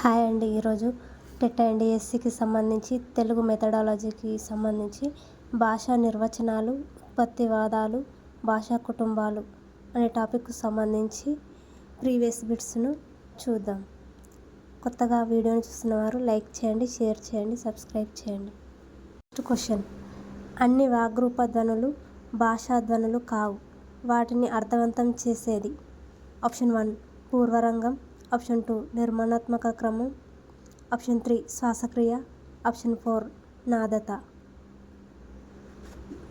Hi అండి. ఈరోజు TET and ఎస్సికి సంబంధించి తెలుగు మెథడాలజీకి సంబంధించి భాషా నిర్వచనాలు, ఉత్పత్తివాదాలు, భాషా కుటుంబాలు అనే టాపిక్కు సంబంధించి ప్రీవియస్ బిట్స్ను చూద్దాం. కొత్తగా వీడియోని చూస్తున్నవారు లైక్ చేయండి, షేర్ చేయండి, సబ్స్క్రైబ్ చేయండి. First question. అన్ని వాగ్రూప ధ్వనులు భాషా ధ్వనులు కావు. వాటిని అర్థవంతం చేసేది. ఆప్షన్ 1 పూర్వరంగం, ఆప్షన్ 2 నిర్మాణాత్మక క్రమం, ఆప్షన్ 3 శ్వాసక్రియ, ఆప్షన్ 4 నాదత.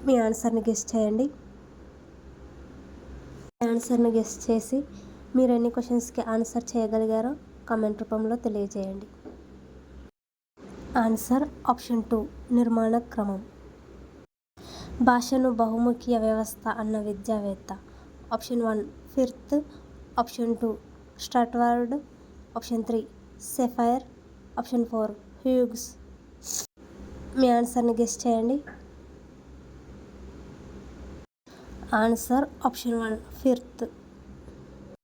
మీ ఆన్సర్ని గెస్ చేయండి. ఆన్సర్ని గెస్ చేసి మీరు ఎన్ని క్వశ్చన్స్కి ఆన్సర్ చేయగలిగారో కామెంట్ రూపంలో తెలియజేయండి. ఆన్సర్ ఆప్షన్ 2 నిర్మాణ క్రమం. భాషను బహుముఖీయ వ్యవస్థ అన్న విద్యావేత్త. Option 1 Firth, option 2 Sturtevant, option 3 Sapir, option 4 Hughes. మీ ఆన్సర్ని గెస్ చేయండి. Answer option 1 Firth.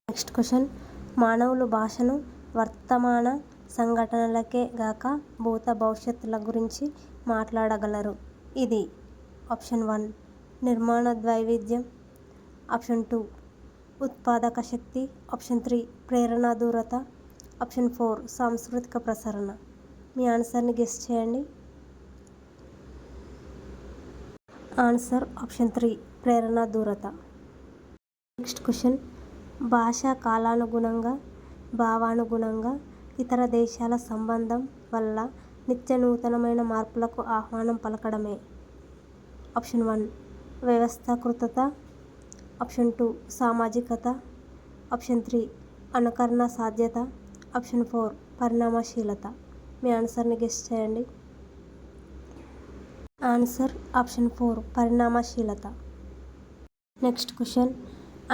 Next question. మానవులు భాషను వర్తమాన సంఘటనలకే గాక భూత భవిష్యత్తుల గురించి మాట్లాడగలరు. ఇది ఆప్షన్ 1 నిర్మాణ వైవిధ్యం, ఆప్షన్ 2 ఉత్పాదక శక్తి, ఆప్షన్ 3 ప్రేరణ దూరత, ఆప్షన్ 4 సాంస్కృతిక ప్రసరణ. మీ ఆన్సర్ని గెస్ చేయండి. ఆన్సర్ ఆప్షన్ 3 ప్రేరణ దూరత. Next question. భాష కాలానుగుణంగా, భావానుగుణంగా ఇతర దేశాల సంబంధం వల్ల నిత్య నూతనమైన మార్పులకు ఆహ్వానం పలకడమే. ఆప్షన్ 1 వ్యవస్థీకృతత, ఆప్షన్ 2 సామాజికత, ఆప్షన్ 3 అనుకరణ సాధ్యత, ఆప్షన్ 4 పరిణామశీలత. మీ ఆన్సర్ని గెస్ చేయండి. ఆన్సర్ ఆప్షన్ 4 పరిణామశీలత. Next question.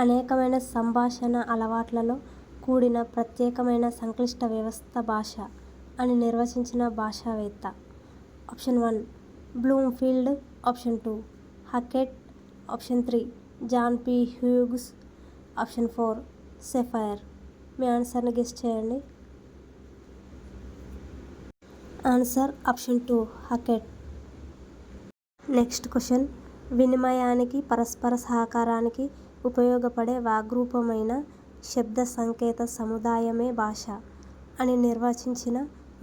అనేకమైన సంభాషణ అలవాట్లలో కూడిన ప్రత్యేకమైన సంక్లిష్ట వ్యవస్థ భాష అని నిర్వచించిన భాషావేత్త. Option 1 Bloomfield, option 2 Hockett, option 3 John P Hughes, option 4 Sapir. మీ ఆన్సర్ని గెస్ చేయండి. Answer option 2 Hockett. Next question. వినిమయానికి, పరస్పర సహకారానికి ఉపయోగపడే వాగ్రూపమైన శబ్ద సంకేత సముదాయమే భాష అని నిర్వచించిన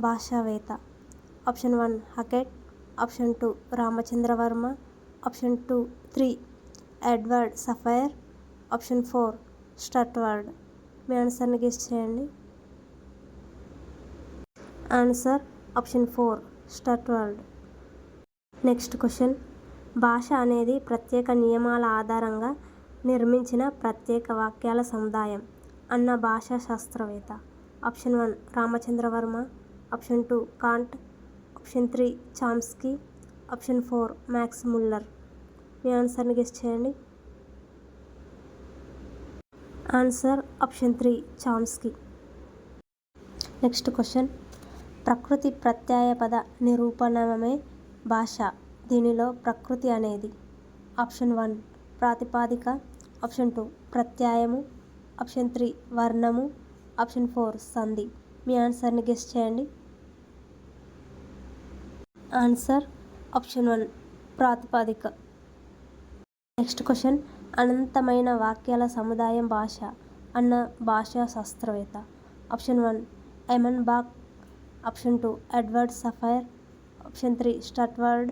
భాషావేత్త. Option 1 Hockett, option 2 Ramachandravarma, option 3 Edward Sapir, option 4 Sturtevant. మీ ఆన్సర్ని గెస్ చేయండి. Answer option 4 Sturtevant. Next question. భాష అనేది ప్రత్యేక నియమాల ఆధారంగా నిర్మించిన ప్రత్యేక వాక్యాల సముదాయం అన్న భాషా శాస్త్రవేత్త. Option 1 Ramachandravarma, option 2 Kant, option 3 Chomsky, option 4 Max Muller. మీ ఆన్సర్ని గెస్ చేయండి. Answer option 3 Chomsky. Next question. ప్రకృతి ప్రత్యయపద నిరూపణమే భాష. దీనిలో ప్రకృతి అనేది ఆప్షన్ 1 ప్రాతిపదిక, ఆప్షన్ 2 ప్రత్యయము, ఆప్షన్ 3 వర్ణము, ఆప్షన్ 4 సంధి. మీ ఆన్సర్ని గెస్ చేయండి. ఆన్సర్ ఆప్షన్ 1 ప్రాతిపదిక. Next question. అనంతమైన వాక్యాల సముదాయం భాష అన్న భాషా శాస్త్రవేత్త. Option 1 Emmon Bach, option 2 Edward Sapir, option 3 Sturtevant,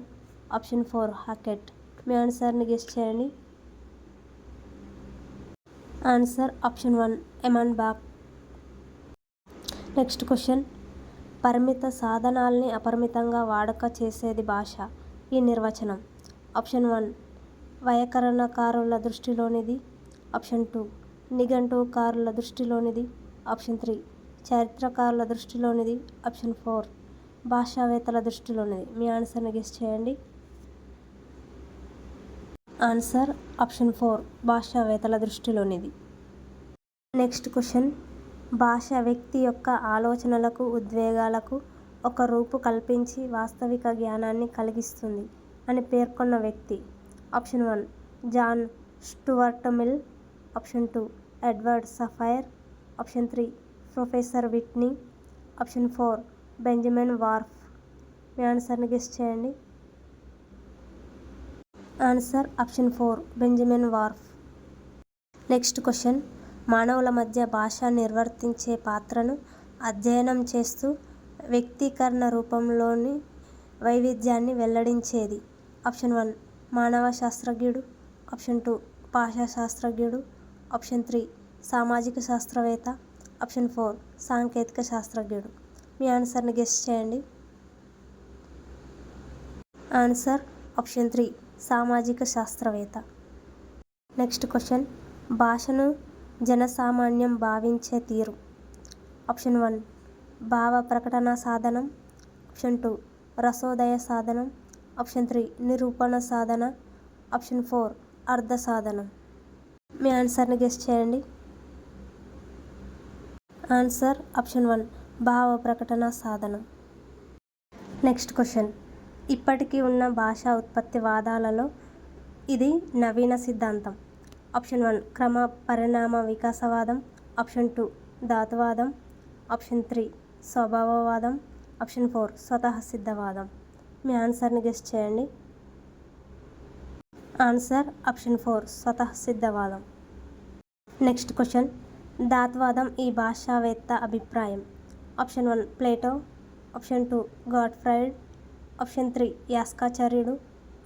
option 4 Hockett. మీ ఆన్సర్ని గెస్ చేయండి. Answer option 1 Emmon Bach. Next question. పరిమిత సాధనాల్ని అపరిమితంగా వాడుక చేసేది భాష. ఈ నిర్వచనం. ఆప్షన్ 1 వైయాకరణకారుల దృష్టిలోనిది, ఆప్షన్ 2 నిఘంటుకారుల దృష్టిలోనిది, ఆప్షన్ 3 చరిత్రకారుల దృష్టిలోనిది, ఆప్షన్ 4 భాషావేత్తల దృష్టిలోనిది. మీ ఆన్సర్ని గెస్ చేయండి. ఆన్సర్ ఆప్షన్ 4 భాషావేత్తల దృష్టిలోనిది. Next question. భాష వ్యక్తి యొక్క ఆలోచనలకు, ఉద్వేగాలకు ఒక రూపు కల్పించి వాస్తవిక జ్ఞానాన్ని కలిగిస్తుంది అని పేర్కొన్న వ్యక్తి. Option 1 John Stuart Mill, option 2 Edward Sapir, option 3 professor Whitney, option 4 Benjamin Whorf. మీ ఆన్సర్ని గెస్ చేయండి. Answer option 4 Benjamin Whorf. Next question, మానవుల మధ్య భాష నిర్వర్తించే పాత్రను అధ్యయనం చేస్తూ వ్యక్తీకరణ రూపంలోని వైవిధ్యాన్ని వెల్లడించేది. ఆప్షన్ 1 మానవ శాస్త్రజ్ఞుడు. ఆప్షన్ 2 భాషా శాస్త్రజ్ఞుడు. ఆప్షన్ 3 సామాజిక శాస్త్రవేత్త. ఆప్షన్ 4 సాంకేతిక శాస్త్రజ్ఞుడు. మీ ఆన్సర్ని గెస్ చేయండి. ఆన్సర్ ఆప్షన్ 3 సామాజిక శాస్త్రవేత్త. నెక్స్ట్ క్వశ్చన్, భాషను జనసామాన్యం భావించే తీరు. ఆప్షన్ 1 భావ ప్రకటన సాధనం. ఆప్షన్ 2 రసోదయ సాధనం. ఆప్షన్ 3 నిరూపణ సాధన. ఆప్షన్ 4 అర్థ సాధనం. మీ ఆన్సర్ని గెస్ చేయండి. ఆన్సర్ ఆప్షన్ 1 భావ ప్రకటన సాధనం. నెక్స్ట్ క్వశ్చన్, ఇప్పటికీ ఉన్న భాషా ఉత్పత్తి వాదాలలో ఇది నవీన సిద్ధాంతం. ఆప్షన్ 1 క్రమ పరిణామ వికాసవాదం. ఆప్షన్ 2 ధాతువాదం. ఆప్షన్ 3 స్వభావవాదం. ఆప్షన్ 4 స్వతఃసిద్ధవాదం. మీ ఆన్సర్ని గెస్ చేయండి. ఆన్సర్ ఆప్షన్ 4 స్వతఃసిద్ధవాదం. నెక్స్ట్ క్వశ్చన్, ధాతువాదం ఈ భాషావేత్త అభిప్రాయం. Option 1 Plato. Option 2 Gottfried. Option 3 యాస్కాచార్యుడు.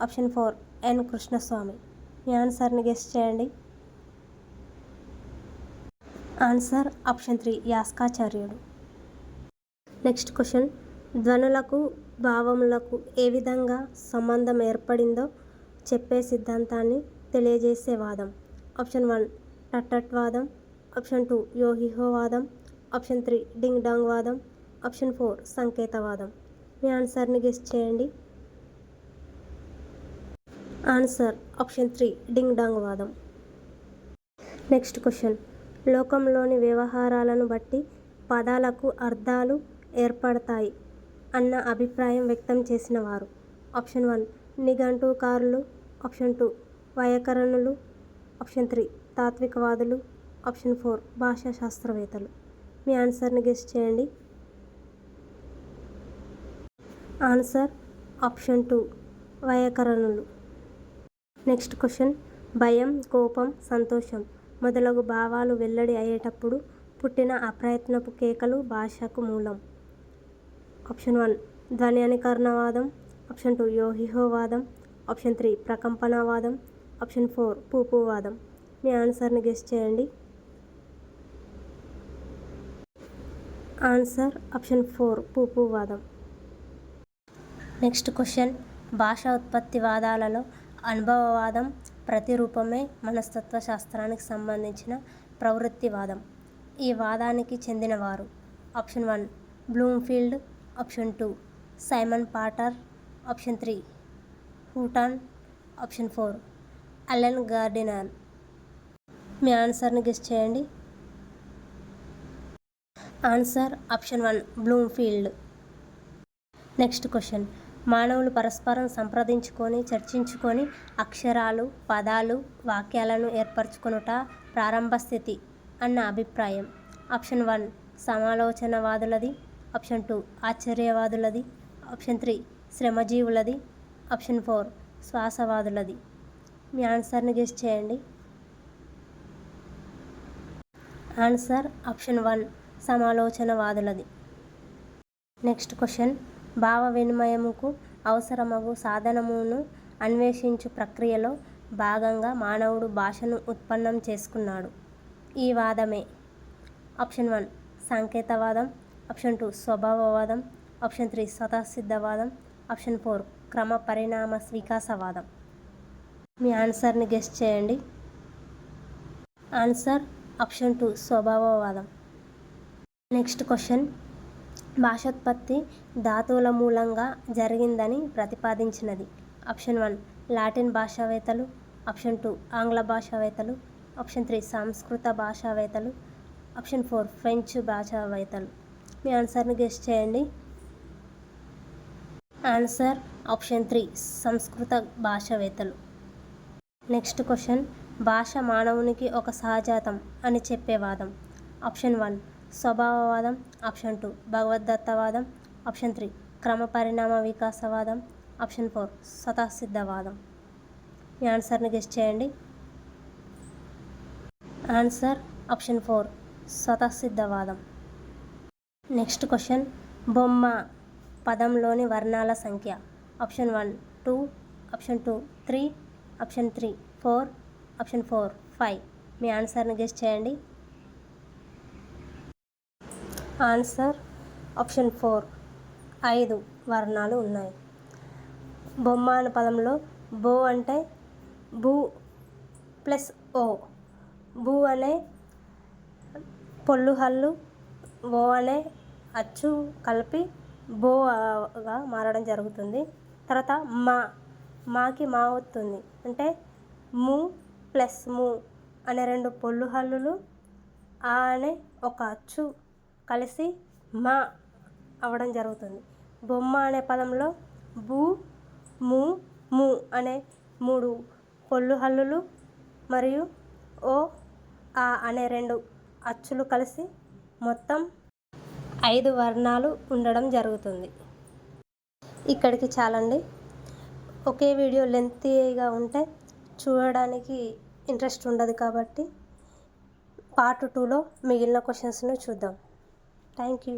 Option 4 N Krishnaswamy. మీ ఆన్సర్ని గెస్ చేయండి. ఆన్సర్ ఆప్షన్ 3 యాస్కాచార్యుడు. నెక్స్ట్ క్వశ్చన్, ధ్వనులకు భావములకు ఏ విధంగా సంబంధం ఏర్పడిందో చెప్పే సిద్ధాంతాన్ని తెలియజేసే వాదం. ఆప్షన్ 1 టట్టట్వాదం. ఆప్షన్ 2 యోహిహోవాదం. ఆప్షన్ 3 డింగ్ డాంగ్ వాదం. ఆప్షన్ 4 సంకేతవాదం. మీ ఆన్సర్ని గెస్ చేయండి. ఆన్సర్ ఆప్షన్ 3 డింగ్ డాంగ్ వాదం. నెక్స్ట్ క్వశ్చన్, లోకంలోని వ్యవహారాలను బట్టి పదాలకు అర్థాలు ఏర్పడతాయి అన్న అభిప్రాయం వ్యక్తం చేసిన వారు. ఆప్షన్ 1 నిఘంటుకారులు. ఆప్షన్ 2 వైయాకరణులు. ఆప్షన్ 3 తాత్వికవాదులు. ఆప్షన్ 4 భాషా శాస్త్రవేత్తలు. మీ ఆన్సర్ని గెస్ చేయండి. Answer option 2 వైయాకరణులు. నెక్స్ట్ క్వశ్చన్, భయం, కోపం, సంతోషం మొదలగు భావాలు వెల్లడి అయ్యేటప్పుడు పుట్టిన అప్రయత్నపు కేకలు భాషకు మూలం. ఆప్షన్ 1 ధ్వని అనుకరణవాదం. ఆప్షన్ 2 యోహిహోవాదం. ఆప్షన్ 3 ప్రకంపనవాదం. ఆప్షన్ 4 పూపువాదం. మీ ఆన్సర్ని గెస్ చేయండి. Answer option 4 పూపువాదం. నెక్స్ట్ క్వశ్చన్, భాషా ఉత్పత్తి వాదాలలో అనుభవవాదం ప్రతిరూపమే మనస్తత్వ శాస్త్రానికి సంబంధించిన ప్రవృత్తివాదం. ఈ వాదానికి చెందినవారు. Option 1 Bloomfield. Option 2 Simon Potter. Option 3 Hooton. Option 4 Alan Gardiner. మీ ఆన్సర్ని గెస్ చేయండి. Answer option 1 Bloomfield. Next question, మానవులు పరస్పరం సంప్రదించుకొని చర్చించుకొని అక్షరాలు, పదాలు, వాక్యాలను ఏర్పరచుకొనుట ప్రారంభ స్థితి అన్న అభిప్రాయం. ఆప్షన్ 1 సమాలోచనవాదులది. ఆప్షన్ 2 ఆశ్చర్యవాదులది. ఆప్షన్ 3 శ్రమజీవులది. ఆప్షన్ 4 శ్వాసవాదులది. మీ ఆన్సర్ని గెస్ చేయండి. Answer option 1 సమాలోచనవాదులది. నెక్స్ట్ క్వశ్చన్, భావ వినిమయముకు అవసరమగు సాధనమును అన్వేషించు ప్రక్రియలో భాగంగా మానవుడు భాషను ఉత్పన్నం చేసుకున్నాడు. ఈ వాదమే. ఆప్షన్ 1 సంకేతవాదం. ఆప్షన్ 2 స్వభావవాదం. ఆప్షన్ 3 స్వతఃసిద్ధవాదం. ఆప్షన్ 4 క్రమ పరిణామ వికాసవాదం. మీ ఆన్సర్ని గెస్ చేయండి. ఆన్సర్ ఆప్షన్ 2 స్వభావవాదం. నెక్స్ట్ క్వశ్చన్, భాషోత్పత్తి ధాతువుల మూలంగా జరిగిందని ప్రతిపాదించినది. ఆప్షన్ 1 లాటిన్ భాషావేత్తలు. ఆప్షన్ 2 ఆంగ్ల భాషావేత్తలు. ఆప్షన్ 3 సంస్కృత భాషావేత్తలు. Option 4 French భాషావేత్తలు. మీ ఆన్సర్ని గెస్ చేయండి. ఆన్సర్ ఆప్షన్ 3 సంస్కృత భాషావేత్తలు. నెక్స్ట్ క్వశ్చన్, భాష మానవునికి ఒక సహజాతం అని చెప్పే వాదం. ఆప్షన్ 1 స్వభావవాదం, ఆప్షన్ 2 భగవద్దత్తవాదం, ఆప్షన్ 3 క్రమపరిణామ వికాసవాదం, ఆప్షన్ 4 స్వతసిద్ధవాదం. మీ ఆన్సర్ని గెస్ చేయండి. ఆన్సర్ ఆప్షన్ 4 స్వతసిద్ధవాదం. నెక్స్ట్ క్వశ్చన్, బొమ్మ పదంలోని వర్ణాల సంఖ్య. Option 1 2, option 2 3, option 3 4, option 4 5. మీ ఆన్సర్ని గెస్ చేయండి. ఆన్సర్ ఆప్షన్ 4 5 వర్ణాలు ఉన్నాయి. బొమ్మ అనే పదంలో బో అంటే బు ప్లస్ ఓ, బు అనే పొల్లు హల్లు, ఓ అనే అచ్చు కలిపి బోగా మారడం జరుగుతుంది. తర్వాత మాకి మా అవుతుంది అంటే ము ప్లస్ ము అనే 2 పొల్లు హల్లులు, ఆ అనే ఒక అచ్చు కలిసి మా అవ్వడం జరుగుతుంది. బొమ్మ అనే పదంలో బు ము ము అనే 3 పొల్లు హల్లులు మరియు ఓ ఆ అనే 2 అచ్చులు కలిసి మొత్తం 5 వర్ణాలు ఉండడం జరుగుతుంది. ఇక్కడికి చాలండి. ఒకే వీడియో లెంతీగా ఉంటే చూడడానికి ఇంట్రెస్ట్ ఉండదు కాబట్టి పార్ట్ 2లో మిగిలిన క్వశ్చన్స్ని చూద్దాం. Thank you.